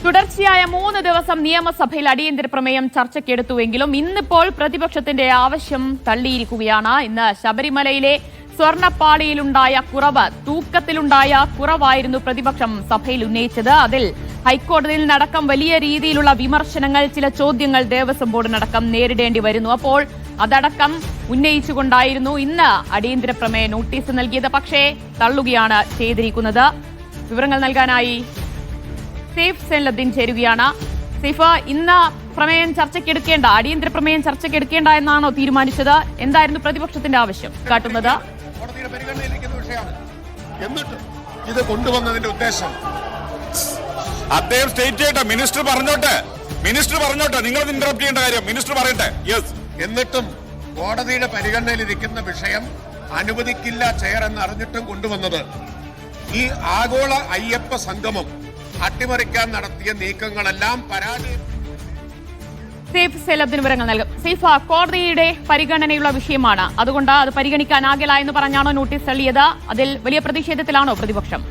തുടർച്ചയായ 3 ദിവസം നിയമസഭയിൽ അടിയന്തര പ്രമേയം ചർച്ചയ്ക്കെടുത്തുവെങ്കിലും ഇന്നിപ്പോൾ പ്രതിപക്ഷത്തിന്റെ ആവശ്യം തള്ളിയിരിക്കുകയാണ്. ഇന്ന് ശബരിമലയിലെ സ്വർണ്ണപ്പാളിയിലുണ്ടായ കുറവ്, തൂക്കത്തിലുണ്ടായ കുറവായിരുന്നു പ്രതിപക്ഷം സഭയിൽ ഉന്നയിച്ചത്. അതിൽ ഹൈക്കോടതിയിൽ നിന്നടക്കം വലിയ രീതിയിലുള്ള വിമർശനങ്ങൾ, ചില ചോദ്യങ്ങൾ ദേവസ്വം ബോർഡിനടക്കം നേരിടേണ്ടി വരുന്നു. അപ്പോൾ അതടക്കം ഉന്നയിച്ചുകൊണ്ടായിരുന്നു ഇന്ന് അടിയന്തര പ്രമേയ നോട്ടീസ് നൽകിയത്. പക്ഷേ തള്ളുകയാണ് ചെയ്തിരിക്കുന്നത്. വിവരങ്ങൾ നൽകാനായി സൈഫ് സൈനുദ്ദീൻ ചേരുകയാണ്. സൈഫ്, ഇന്ന് പ്രമേയം ചർച്ചയ്ക്കെടുക്കേണ്ട, അടിയന്തര പ്രമേയം ചർച്ചയ്ക്കെടുക്കേണ്ട എന്നാണോ തീരുമാനിച്ചത്? എന്തായിരുന്നു പ്രതിപക്ഷത്തിന്റെ ആവശ്യം കാട്ടുന്നത്? കോടതിയുടെ പരിഗണനയിലിരിക്കുന്ന വിഷയമാണ്. എന്നിട്ടും ഇത് കൊണ്ടുവന്നതിന്റെ ഉദ്ദേശം അദ്ദേഹം സ്റ്റേറ്റ് ചെയ്യട്ടെ. മിനിസ്റ്റർ പറഞ്ഞോട്ടെ, നിങ്ങൾ ഇന്ററപ്റ്റ് ചെയ്യേണ്ട കാര്യം മിനിസ്റ്റർ പറയട്ടെ. യെസ്. എന്നിട്ടും കോടതിയുടെ പരിഗണനയിലിരിക്കുന്ന വിഷയം അനുവദിക്കില്ല ചെയർ എന്ന് അറിഞ്ഞിട്ടും കൊണ്ടുവന്നത് ഈ ആഗോള അയ്യപ്പ സംഗമം അട്ടിമറിക്കാൻ നടത്തിയ നീക്കങ്ങളെല്ലാം പരാജയം. സൈഫ് സൈനുദ്ദീൻ വിവരങ്ങൾ നൽകും. സൈഫ്, കോടതിയുടെ പരിഗണനയുള്ള വിഷയമാണ്, അതുകൊണ്ട് അത് പരിഗണിക്കാനാകില്ല എന്ന് പറഞ്ഞാണോ നോട്ടീസ് തള്ളിയത്? അതിൽ വലിയ പ്രതിഷേധത്തിലാണോ പ്രതിപക്ഷം?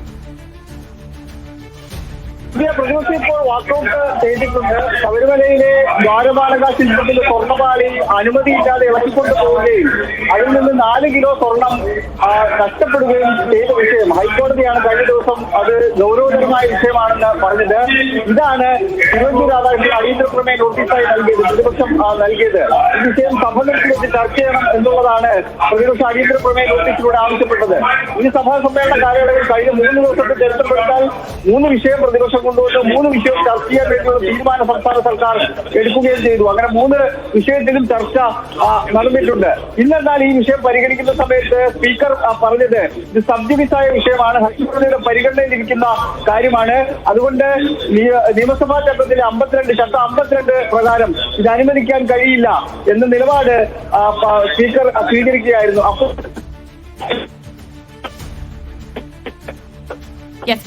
പ്രതിപക്ഷം ഇപ്പോൾ വാക്കൌട്ട് ചെയ്തിട്ടുണ്ട്. ശബരിമലയിലെ ദ്വാരപാലക ശില്പത്തിൽ സ്വർണ്ണപാളി അനുമതിയില്ലാതെ ഇളക്കിക്കൊണ്ടു പോവുകയും അതിൽ നിന്ന് 4 കിലോ സ്വർണം നഷ്ടപ്പെടുകയും ചെയ്ത വിഷയം ഹൈക്കോടതിയാണ് കഴിഞ്ഞ ദിവസം അത് ഗൗരവതരമായ വിഷയമാണെന്ന് പറഞ്ഞത്. ഇതാണ് തിരുവഞ്ചൂർ രാധാകൃഷ്ണൻ അടിയന്തര പ്രമേയ നോട്ടീസായി നൽകിയത്, പ്രതിപക്ഷം നൽകിയത്. ഈ വിഷയം സഭ നിർത്തി വെച്ച് ചർച്ച ചെയ്യണം എന്നുള്ളതാണ് പ്രതിപക്ഷം അടിയന്തര പ്രമേയ നോട്ടീസിലൂടെ ആവശ്യപ്പെട്ടത്. ഈ സഭാ സമ്മേളന കാലയളവിൽ കഴിഞ്ഞ 3 ദിവസത്തെ ചരിത്രപ്പെടുത്താൽ 3 വിഷയം പ്രതിപക്ഷം കൊണ്ടുവന്ന് 3 വിഷയം ചർച്ച ചെയ്യാൻ വേണ്ടിയുള്ള തീരുമാനം സംസ്ഥാന സർക്കാർ എടുക്കുകയും ചെയ്തു. അങ്ങനെ 3 വിഷയത്തിലും ചർച്ച നടന്നിട്ടുണ്ട്. ഇന്നെന്നാൽ ഈ വിഷയം പരിഗണിക്കുന്ന സമയത്ത് സ്പീക്കർ പറഞ്ഞത് ഇത് സബ്ജുഡിസായ വിഷയമാണ്, ഹൈക്കോടതിയുടെ പരിഗണനയിലിരിക്കുന്ന കാര്യമാണ്. അതുകൊണ്ട് നിയമസഭാ ചട്ടത്തിലെ 52 ചട്ടം 52 പ്രകാരം ഇത് അനുവദിക്കാൻ കഴിയില്ല എന്ന നിലപാട് സ്പീക്കർ സ്വീകരിക്കുകയായിരുന്നു. അപ്പോൾ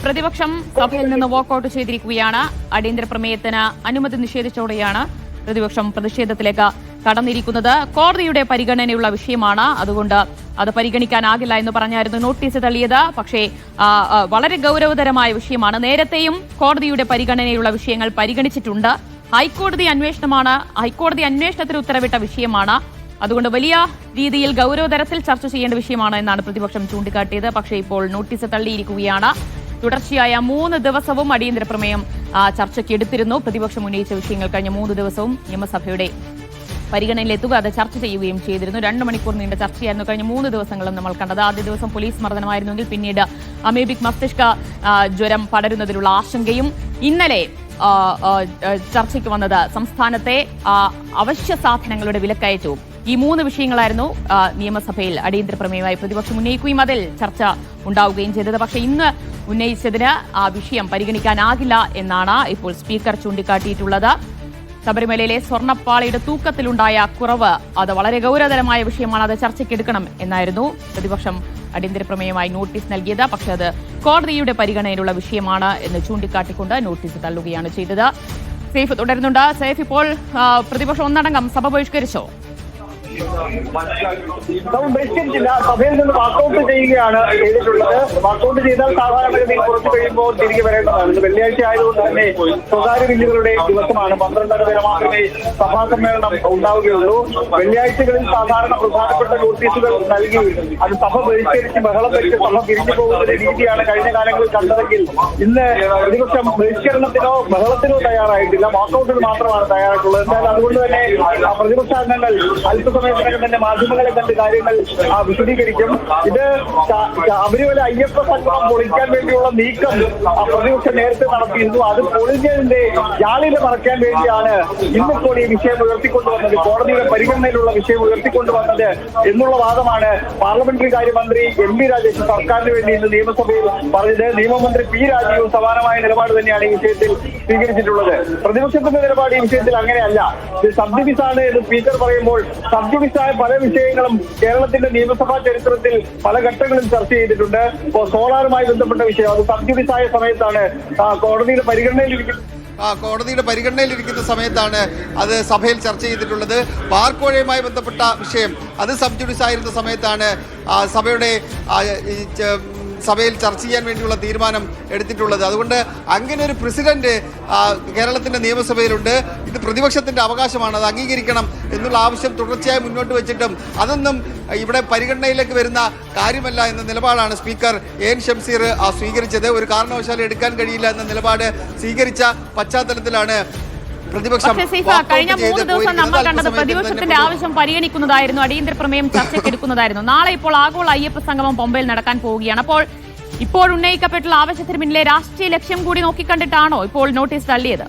പ്രതിപക്ഷം സഭയിൽ നിന്ന് വാക്കൌട്ട് ചെയ്തിരിക്കുകയാണ്. അടിയന്തര പ്രമേയത്തിന് അനുമതി നിഷേധിച്ചോടെയാണ് പ്രതിപക്ഷം പ്രതിഷേധത്തിലേക്ക് കടന്നിരിക്കുന്നത്. കോടതിയുടെ പരിഗണനയുള്ള വിഷയമാണ്, അതുകൊണ്ട് അത് പരിഗണിക്കാനാകില്ല എന്ന് പറഞ്ഞായിരുന്നു നോട്ടീസ് തള്ളിയത്. പക്ഷേ വളരെ ഗൗരവതരമായ വിഷയമാണ്. നേരത്തെയും കോടതിയുടെ പരിഗണനയുള്ള വിഷയങ്ങൾ പരിഗണിച്ചിട്ടുണ്ട്. ഹൈക്കോടതി അന്വേഷണത്തിന് ഉത്തരവിട്ട വിഷയമാണ്. അതുകൊണ്ട് വലിയ രീതിയിൽ ഗൗരവതരത്തിൽ ചർച്ച ചെയ്യേണ്ട വിഷയമാണ് എന്നാണ് പ്രതിപക്ഷം ചൂണ്ടിക്കാട്ടിയത്. പക്ഷേ ഇപ്പോൾ നോട്ടീസ് തള്ളിയിരിക്കുകയാണ്. തുടർച്ചയായ 3 ദിവസവും അടിയന്തര പ്രമേയം ചർച്ചയ്ക്ക് എടുത്തിരുന്നു. പ്രതിപക്ഷം ഉന്നയിച്ച വിഷയങ്ങൾ കഴിഞ്ഞ 3 ദിവസവും നിയമസഭയുടെ പരിഗണനയിലെത്തുക, അത് ചർച്ച ചെയ്യുകയും ചെയ്തിരുന്നു. 2 മണിക്കൂർ നീണ്ട ചർച്ചയായിരുന്നു കഴിഞ്ഞ 3 ദിവസങ്ങളും നമ്മൾ കണ്ടത്. ആദ്യ ദിവസം പോലീസ് മർദ്ദനമായിരുന്നെങ്കിൽ പിന്നീട് അമീബിക് മസ്തിഷ്ക ജ്വരം പടരുന്നതിലുള്ള ആശങ്കയും, ഇന്നലെ ചർച്ചയ്ക്ക് വന്നത് സംസ്ഥാനത്തെ അവശ്യ സാധനങ്ങളുടെ വിലക്കയറ്റവും. ഈ 3 വിഷയങ്ങളായിരുന്നു നിയമസഭയിൽ അടിയന്തര പ്രമേയമായി പ്രതിപക്ഷം ഉന്നയിക്കുകയും അതിൽ ചർച്ച ഉണ്ടാവുകയും ചെയ്തത്. പക്ഷേ ഇന്ന് ഉന്നയിച്ചതിന് ആ വിഷയം പരിഗണിക്കാനാകില്ല എന്നാണ് ഇപ്പോൾ സ്പീക്കർ ചൂണ്ടിക്കാട്ടിയിട്ടുള്ളത്. ശബരിമലയിലെ സ്വർണ്ണപ്പാളിയുടെ തൂക്കത്തിലുണ്ടായ കുറവ് അത് വളരെ ഗൗരവതരമായ വിഷയമാണ്, അത് ചർച്ചയ്ക്കെടുക്കണം എന്നായിരുന്നു പ്രതിപക്ഷം അടിയന്തര പ്രമേയമായി നോട്ടീസ് നൽകിയത്. പക്ഷേ അത് കോടതിയുടെ പരിഗണനയിലുള്ള വിഷയമാണ് എന്ന് ചൂണ്ടിക്കാട്ടിക്കൊണ്ട് നോട്ടീസ് തള്ളുകയാണ് ചെയ്തത്. സൈഫ് തുടരുന്നുണ്ട്. സൈഫ്, ഇപ്പോൾ പ്രതിപക്ഷം ഒന്നടങ്കം സഭ ബഹിഷ്കരിച്ചോ? ബഹിഷ്കരിച്ചില്ല, സഭയിൽ നിന്ന് വാക്കൌട്ട് ചെയ്യുകയാണ് ചെയ്തിട്ടുള്ളത്. വാക്കൌട്ട് ചെയ്താൽ സാധാരണഗതിയിൽ കുറച്ച് കഴിയുമ്പോൾ തിരികെ വരേണ്ടതാണ്. വെള്ളിയാഴ്ച ആയതുകൊണ്ട് തന്നെ സ്വകാര്യ ബില്ലുകളുടെ ദിവസമാണ്. 12:30 വരെ മാത്രമേ സഭാ സമ്മേളനം ഉണ്ടാവുകയുള്ളൂ. വെള്ളിയാഴ്ചകളിൽ സാധാരണ പ്രധാനപ്പെട്ട നോട്ടീസുകൾ നൽകി അത് സഭ ബഹിഷ്കരിച്ച് ബഹളം വെച്ച് സഭ പിരിഞ്ഞു പോകുന്ന രീതിയാണ് കഴിഞ്ഞ കാലങ്ങളിൽ കണ്ടതെങ്കിൽ ഇന്ന് പ്രതിപക്ഷം ബഹിഷ്കരണത്തിനോ ബഹളത്തിനോ തയ്യാറായിട്ടില്ല, വാക്കൌട്ടിന് മാത്രമാണ് തയ്യാറായിട്ടുള്ളത്. എന്നാൽ അതുകൊണ്ട് തന്നെ പ്രതിപക്ഷാംഗങ്ങൾ അല്പസമയത്തിനകം തന്നെ മാധ്യമങ്ങളെ കണ്ട് കാര്യങ്ങൾ വിശദീകരിക്കും. ഇത് ശബരിമല അയ്യപ്പ സംഗമം പൊളിക്കാൻ വേണ്ടിയുള്ള നീക്കം പ്രതിപക്ഷം നേരത്തെ നടത്തിയിരുന്നു. അത് പൊളിഞ്ഞതിന്റെ ജാളിത മറയ്ക്കാൻ വേണ്ടിയാണ് ഇന്നിപ്പോൾ ഈ വിഷയം ഉയർത്തിക്കൊണ്ടുവന്നത്, കോടതിയുടെ പരിഗണനയിലുള്ള വിഷയം ഉയർത്തിക്കൊണ്ടുവന്നത് എന്നുള്ള വാദമാണ് പാർലമെന്ററി കാര്യമന്ത്രി MP രാജേഷ് സർക്കാരിന് വേണ്ടി ഇന്ന് നിയമസഭയിൽ പറഞ്ഞത്. നിയമമന്ത്രി P രാജീവും സമാനമായ നിലപാട് തന്നെയാണ് ഈ വിഷയത്തിൽ സ്വീകരിച്ചിട്ടുള്ളത്. പ്രതിപക്ഷത്തിന്റെ നിലപാട് ഈ വിഷയത്തിൽ അങ്ങനെയല്ല. ഇത് സബ്ജുഡിസാണ് എന്ന് സ്പീക്കർ പറയുമ്പോൾ സബ്ജുഡിസായ പല വിഷയങ്ങളും കേരളത്തിന്റെ നിയമസഭാ ചരിത്രത്തിൽ പല ഘട്ടങ്ങളിൽ ചർച്ച ചെയ്തിട്ടുണ്ട്. ഇപ്പോൾ സോളാറുമായി ബന്ധപ്പെട്ട വിഷയം അത് സബ്ജുഡിസായ സമയത്താണ് കോടതിയുടെ പരിഗണനയിലിരിക്കുന്ന സമയത്താണ് അത് സഭയിൽ ചർച്ച ചെയ്തിട്ടുള്ളത്. ബാർക്കോഴയുമായി ബന്ധപ്പെട്ട വിഷയം അത് സബ്ജുഡിസ് ആയിരുന്ന സമയത്താണ് സഭയുടെ സഭയിൽ ചർച്ച ചെയ്യാൻ വേണ്ടിയുള്ള തീരുമാനം എടുത്തിട്ടുള്ളത്. അതുകൊണ്ട് അങ്ങനെ ഒരു പ്രസിഡന്റ് കേരളത്തിന്റെ നിയമസഭയിലുണ്ട്. ഇത് പ്രതിപക്ഷത്തിന്റെ അവകാശമാണ്, അത് അംഗീകരിക്കണം എന്നുള്ള ആവശ്യം തുടർച്ചയായി മുന്നോട്ട് വെച്ചിട്ടും അതൊന്നും ഇവിടെ പരിഗണനയിലേക്ക് വരുന്ന കാര്യമല്ല എന്ന നിലപാടാണ് സ്പീക്കർ എൻ ഷംസീർ സ്വീകരിച്ചത്. ഒരു കാരണവശാലും എടുക്കാൻ കഴിയില്ല എന്ന നിലപാട് സ്വീകരിച്ച പശ്ചാത്തലത്തിലാണ് പ്രതിപക്ഷം കഴിഞ്ഞ 3 ദിവസം നമ്മൾ കണ്ടത് പ്രതിപക്ഷത്തിന്റെ ആവശ്യം പരിഗണിക്കുന്നതായിരുന്നു, അടിയന്തര പ്രമേയം ചർച്ചയ്ക്കെടുക്കുന്നതായിരുന്നു. നാളെ ഇപ്പോൾ ആഗോള അയ്യപ്പ സംഗമം പമ്പയിൽ നടക്കാൻ പോവുകയാണ്. അപ്പോൾ ഇപ്പോൾ ഉന്നയിക്കപ്പെട്ടുള്ള ആവശ്യത്തിന് പിന്നിലെ രാഷ്ട്രീയ ലക്ഷ്യം കൂടി നോക്കിക്കണ്ടിട്ടാണോ ഇപ്പോൾ നോട്ടീസ് തള്ളിയത്?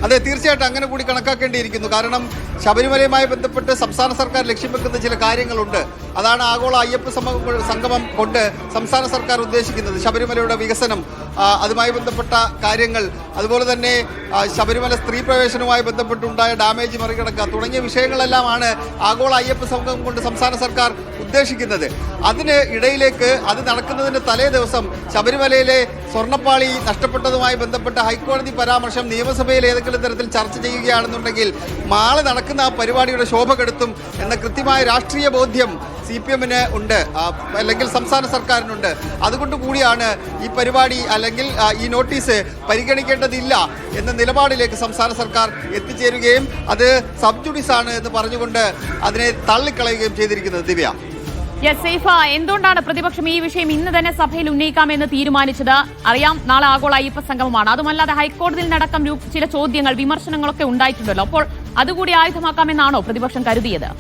അതെ, തീർച്ചയായിട്ടും അങ്ങനെ കൂടി കണക്കാക്കേണ്ടിയിരിക്കുന്നു. കാരണം ശബരിമലയുമായി ബന്ധപ്പെട്ട് സംസ്ഥാന സർക്കാർ ലക്ഷ്യം വെക്കുന്ന ചില കാര്യങ്ങളുണ്ട്. അതാണ് ആഗോള അയ്യപ്പ സംഗമം കൊണ്ട് സംസ്ഥാന സർക്കാർ ഉദ്ദേശിക്കുന്നത്. ശബരിമലയുടെ വികസനം, അതുമായി ബന്ധപ്പെട്ട കാര്യങ്ങൾ, അതുപോലെ തന്നെ ശബരിമല സ്ത്രീ പ്രവേശനവുമായി ബന്ധപ്പെട്ടുണ്ടായ ഡാമേജ് മറികടക്കുക തുടങ്ങിയ വിഷയങ്ങളെല്ലാമാണ് ആഗോള അയ്യപ്പ സംഗമം കൊണ്ട് സംസ്ഥാന സർക്കാർ ഉദ്ദേശിക്കുന്നത്. അതിന് ഇടയിലേക്ക് അത് നടക്കുന്നതിന് തലേ ദിവസം ശബരിമലയിലെ സ്വർണ്ണപ്പാളി നഷ്ടപ്പെട്ടതുമായി ബന്ധപ്പെട്ട ഹൈക്കോടതി പരാമർശം നിയമസഭയിൽ ഏതെങ്കിലും തരത്തിൽ ചർച്ച ചെയ്യുകയാണെന്നുണ്ടെങ്കിൽ നാളെ നടക്കുന്ന ആ പരിപാടിയുടെ ശോഭ കെടുത്തും എന്ന കൃത്യമായ രാഷ്ട്രീയ ബോധ്യം CPM-ന് ഉണ്ട്, അല്ലെങ്കിൽ സംസ്ഥാന സർക്കാരിനുണ്ട്. അതുകൊണ്ട് കൂടിയാണ് ഈ പരിപാടി അല്ലെങ്കിൽ ഈ നോട്ടീസ് പരിഗണിക്കേണ്ടതില്ല എന്ന നിലപാടിലേക്ക് സംസ്ഥാന സർക്കാർ എത്തിച്ചേരുകയും അത് സബ് ജുഡീസ് ആണ് എന്ന് പറഞ്ഞുകൊണ്ട് അതിനെ തള്ളിക്കളയുകയും ചെയ്തിരിക്കുന്നത്. ദിവ്യ, എന്തുകൊണ്ടാണ് പ്രതിപക്ഷം ഈ വിഷയം ഇന്ന് തന്നെ സഭയിൽ ഉന്നയിക്കാമെന്ന് തീരുമാനിച്ചത്? അറിയാം, നാളെ ആഗോള അയ്യപ്പ സംഗമമാണ്. അതുമല്ലാതെ ഹൈക്കോടതിയിൽ നടക്കം ചില ചോദ്യങ്ങൾ, വിമർശനങ്ങളൊക്കെ ഉണ്ടായിട്ടുണ്ടല്ലോ. അപ്പോൾ അതുകൂടി ആയുധമാക്കാമെന്നാണോ പ്രതിപക്ഷം കരുതിയത്?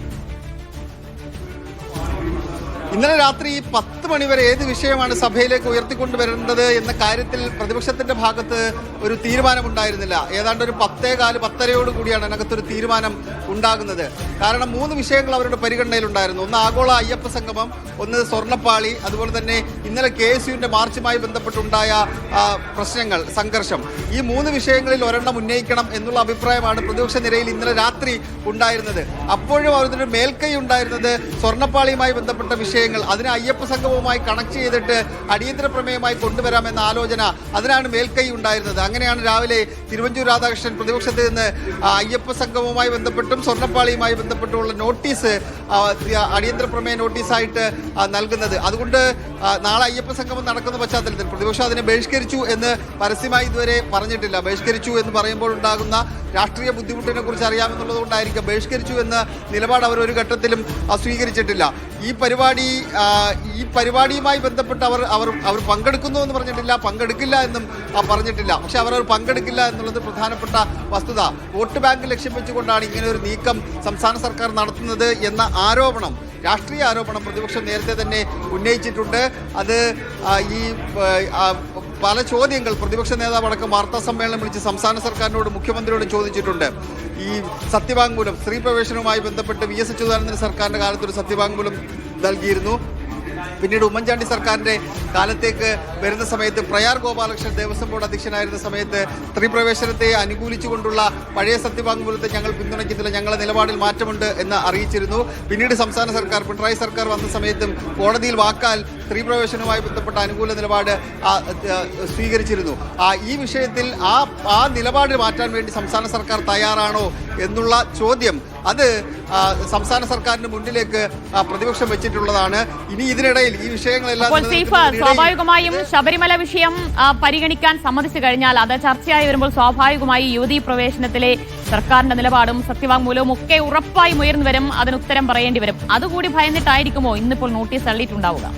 ഇന്നലെ രാത്രി 10 മണിവരെ ഏത് വിഷയമാണ് സഭയിലേക്ക് ഉയർത്തിക്കൊണ്ടുവരേണ്ടത് എന്ന കാര്യത്തിൽ പ്രതിപക്ഷത്തിന്റെ ഭാഗത്ത് ഒരു തീരുമാനമുണ്ടായിരുന്നില്ല. ഏതാണ്ട് ഒരു 10:15 കൂടിയാണ് അതിനകത്തൊരു തീരുമാനം ഉണ്ടാകുന്നത്. കാരണം 3 വിഷയങ്ങൾ അവരുടെ പരിഗണനയിലുണ്ടായിരുന്നു. ഒന്ന് ആഗോള അയ്യപ്പ സംഗമം, ഒന്ന് സ്വർണ്ണപ്പാളി, അതുപോലെ തന്നെ ഇന്നലെ KSUവിന്റെ മാർച്ചുമായി ബന്ധപ്പെട്ടുണ്ടായ പ്രശ്നങ്ങൾ, സംഘർഷം. ഈ 3 വിഷയങ്ങളിൽ ഒരെണ്ണം ഉന്നയിക്കണം എന്നുള്ള അഭിപ്രായമാണ് പ്രതിപക്ഷ നിരയിൽ ഇന്നലെ രാത്രി ഉണ്ടായിരുന്നത്. അപ്പോഴും അവരുടെ മേൽക്കൈ ഉണ്ടായിരുന്നത് സ്വർണ്ണപ്പാളിയുമായി ബന്ധപ്പെട്ട വിഷയങ്ങൾ, അതിനെ അയ്യപ്പ സംഗമവുമായി കണക്ട് ചെയ്തിട്ട് അടിയന്തര പ്രമേയമായി കൊണ്ടുവരാമെന്ന ആലോചന, അതിനാണ് മേൽക്കൈ ഉണ്ടായിരുന്നത്. അങ്ങനെയാണ് രാവിലെ തിരുവഞ്ചൂർ രാധാകൃഷ്ണൻ പ്രതിപക്ഷത്തിൽ നിന്ന് അയ്യപ്പ സംഗമവുമായി ബന്ധപ്പെട്ടും സ്വർണ്ണപ്പാളിയുമായി ബന്ധപ്പെട്ടുള്ള നോട്ടീസ് അടിയന്തര പ്രമേയ നോട്ടീസായിട്ട് നൽകുന്നത്. അതുകൊണ്ട് നാളെ അയ്യപ്പ സംഗമം നടക്കുന്ന പശ്ചാത്തലത്തിൽ പ്രതിപക്ഷം അതിനെ ബഹിഷ്കരിച്ചു എന്ന് പരസ്യമായി ഇതുവരെ പറഞ്ഞിട്ടില്ല. ബഹിഷ്കരിച്ചു എന്ന് പറയുമ്പോൾ ഉണ്ടാകുന്ന രാഷ്ട്രീയ ബുദ്ധിമുട്ടിനെ കുറിച്ച് അറിയാമെന്നുള്ളത് കൊണ്ടായിരിക്കും ബഹിഷ്കരിച്ചു എന്ന നിലപാട് അവർ ഒരു ഘട്ടത്തിലും സ്വീകരിച്ചിട്ടില്ല. ഈ പരിപാടിയുമായി ബന്ധപ്പെട്ട് അവർ പങ്കെടുക്കുന്നു എന്ന് പറഞ്ഞിട്ടില്ല, പങ്കെടുക്കില്ല എന്നും പറഞ്ഞിട്ടില്ല. പക്ഷെ അവർ പങ്കെടുക്കില്ല എന്നുള്ളത് പ്രധാനപ്പെട്ട വസ്തുത. വോട്ട് ബാങ്ക് ലക്ഷ്യം വെച്ചുകൊണ്ടാണ് ഇങ്ങനെ ഒരു നീക്കം സംസ്ഥാന സർക്കാർ നടത്തുന്നത് എന്ന ആരോപണം, രാഷ്ട്രീയ ആരോപണം പ്രതിപക്ഷം നേരത്തെ തന്നെ ഉന്നയിച്ചിട്ടുണ്ട്. അത് ഈ പല ചോദ്യങ്ങൾ പ്രതിപക്ഷ നേതാവ് അടക്കം വാർത്താ സമ്മേളനം വിളിച്ച് സംസ്ഥാന സർക്കാരിനോട്, മുഖ്യമന്ത്രിയോട് ചോദിച്ചിട്ടുണ്ട്. ഈ സത്യവാങ്മൂലം, സ്ത്രീ പ്രവേശനവുമായി ബന്ധപ്പെട്ട് VS അച്യുതാനന്ദൻ സർക്കാരിൻ്റെ കാലത്തൊരു സത്യവാങ്മൂലം നൽകിയിരുന്നു. പിന്നീട് ഉമ്മൻചാണ്ടി സർക്കാരിൻ്റെ കാലത്തേക്ക് വരുന്ന സമയത്ത് പ്രയാർ ഗോപാലകൃഷ്ണൻ ദേവസ്വം ബോർഡ് അധ്യക്ഷനായിരുന്ന സമയത്ത് സ്ത്രീ പ്രവേശനത്തെ അനുകൂലിച്ചുകൊണ്ടുള്ള പഴയ സത്യവാങ്മൂലത്തെ ഞങ്ങൾ പിന്തുണയ്ക്കുന്നില്ല, ഞങ്ങളുടെ നിലപാടിൽ മാറ്റമുണ്ട് എന്ന് അറിയിച്ചിരുന്നു. പിന്നീട് സംസ്ഥാന സർക്കാർ, പിണറായി സർക്കാർ വന്ന സമയത്തും കോടതിയിൽ വാക്കാൽ സ്ത്രീ പ്രവേശനവുമായി ബന്ധപ്പെട്ട അനുകൂല നിലപാട് സ്വീകരിച്ചിരുന്നു. ഈ വിഷയത്തിൽ ആ നിലപാട് മാറ്റാൻ വേണ്ടി സംസ്ഥാന സർക്കാർ തയ്യാറാണോ എന്നുള്ള ചോദ്യം, അത് സംസ്ഥാന സർക്കാരിന് മുന്നിലേക്ക് പ്രതിപക്ഷം വെച്ചിട്ടുള്ളതാണ്. ഇനി ഇതിനിടയിൽ ഈ വിഷയങ്ങളെല്ലാം സ്വാഭാവികമായും ശബരിമല വിഷയം പരിഗണിക്കാൻ സമ്മതിച്ചു കഴിഞ്ഞാൽ അത് ചർച്ചയായി വരുമ്പോൾ സ്വാഭാവികമായി യുവതീ പ്രവേശനത്തിലെ സർക്കാരിന്റെ നിലപാടും സത്യവാങ്മൂലവും ഒക്കെ ഉറപ്പായും ഉയർന്നു വരും. അതിന് ഉത്തരം പറയേണ്ടി വരും. അതുകൂടി ഭയന്നിട്ടായിരിക്കുമോ ഇന്നിപ്പോൾ നോട്ടീസ് തള്ളിയിട്ടുണ്ടാവുക?